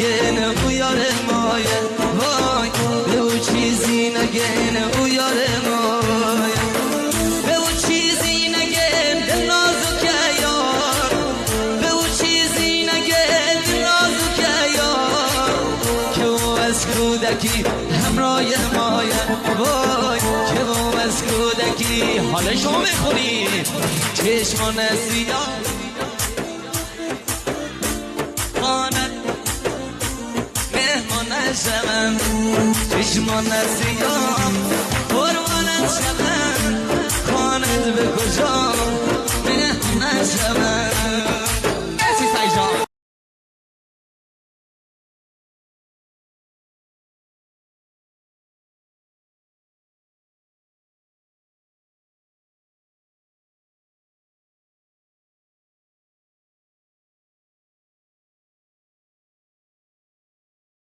نگن او یار مایه وای به او چیزی نگن او یار مایه به او چیزی نگن دل نازکه یار به او چیزی نگن دل نازکه یار که او از کودکی همراه مایه وای که او از کودکی حالشو میخونی چشمان سیاه مهمان شمم چشمان سیاه قربانت شمم